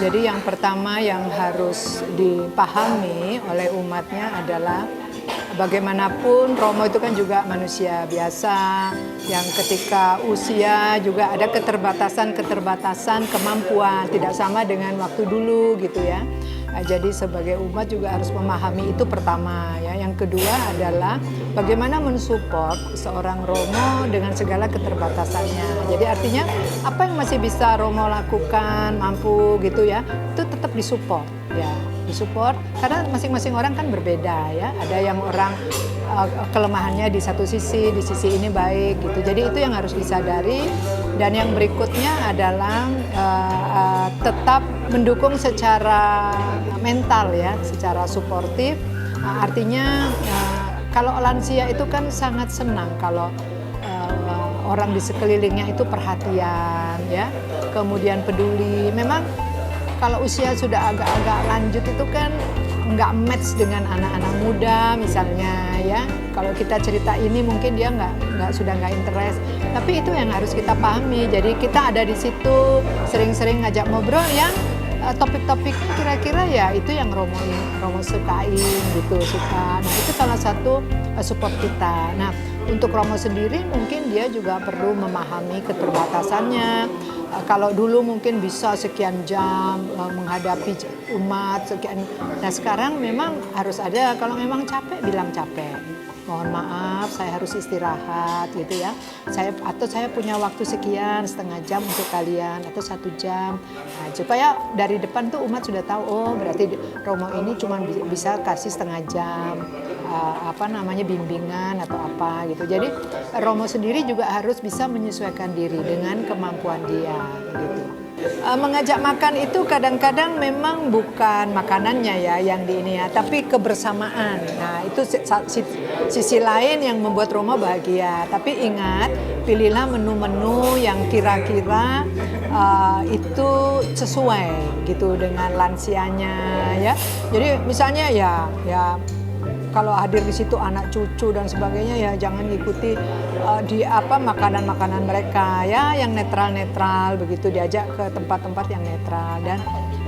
Jadi yang pertama yang harus dipahami oleh umatnya adalah bagaimanapun Romo itu kan juga manusia biasa yang ketika usia juga ada keterbatasan kemampuan, tidak sama dengan waktu dulu gitu ya. Jadi sebagai umat juga harus memahami itu pertama ya. Yang kedua adalah bagaimana mensupport seorang Romo dengan segala keterbatasannya. Jadi artinya apa yang masih bisa Romo lakukan, mampu gitu ya, itu tetap disupport ya. Disupport karena masing-masing orang kan berbeda ya. Ada yang orang kelemahannya di satu sisi, di sisi ini baik gitu. Jadi itu yang harus disadari. Dan yang berikutnya adalah tetap mendukung secara mental ya, secara suportif. Artinya kalau lansia itu kan sangat senang kalau orang di sekelilingnya itu perhatian ya, kemudian peduli. Memang kalau usia sudah agak-agak lanjut itu kan nggak match dengan anak-anak muda misalnya ya. Kalau kita cerita ini mungkin dia sudah nggak interest. Tapi itu yang harus kita pahami. Jadi kita ada di situ sering-sering ngajak ngobrol yang topik-topiknya kira-kira ya itu yang Romo sukain gitu, suka. Nah itu salah satu support kita. Nah untuk Romo sendiri mungkin dia juga perlu memahami keterbatasannya. Kalau dulu mungkin bisa sekian jam menghadapi umat sekian. Nah sekarang memang harus ada, kalau memang capek bilang capek. Mohon maaf, saya harus istirahat gitu ya. Atau saya punya waktu sekian, setengah jam untuk kalian atau 1 jam. Nah, supaya dari depan tuh umat sudah tahu, oh berarti Romo ini cuma bisa kasih setengah jam. Bimbingan atau apa gitu. Jadi Romo sendiri juga harus bisa menyesuaikan diri dengan kemampuan dia gitu. Mengajak makan itu kadang-kadang memang bukan makanannya ya yang di ini ya, tapi kebersamaan. Nah itu sisi lain yang membuat Romo bahagia. Tapi ingat, pilihlah menu-menu yang kira-kira itu sesuai gitu dengan lansianya ya. Jadi misalnya ya kalau hadir di situ anak cucu dan sebagainya ya jangan ikuti makanan-makanan mereka ya yang netral-netral begitu, diajak ke tempat-tempat yang netral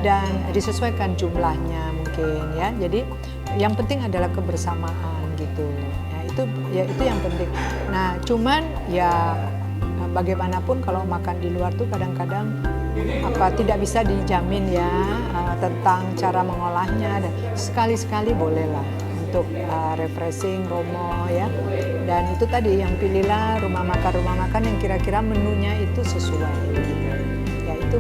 dan disesuaikan jumlahnya mungkin ya. Jadi yang penting adalah kebersamaan gitu. Ya itu yang penting. Nah, cuman ya bagaimanapun kalau makan di luar tuh kadang-kadang tidak bisa dijamin ya tentang cara mengolahnya, dan sekali-sekali bolehlah untuk refreshing Romo ya. Dan itu tadi yang pilihlah rumah makan yang kira-kira menunya itu sesuai. Ya itu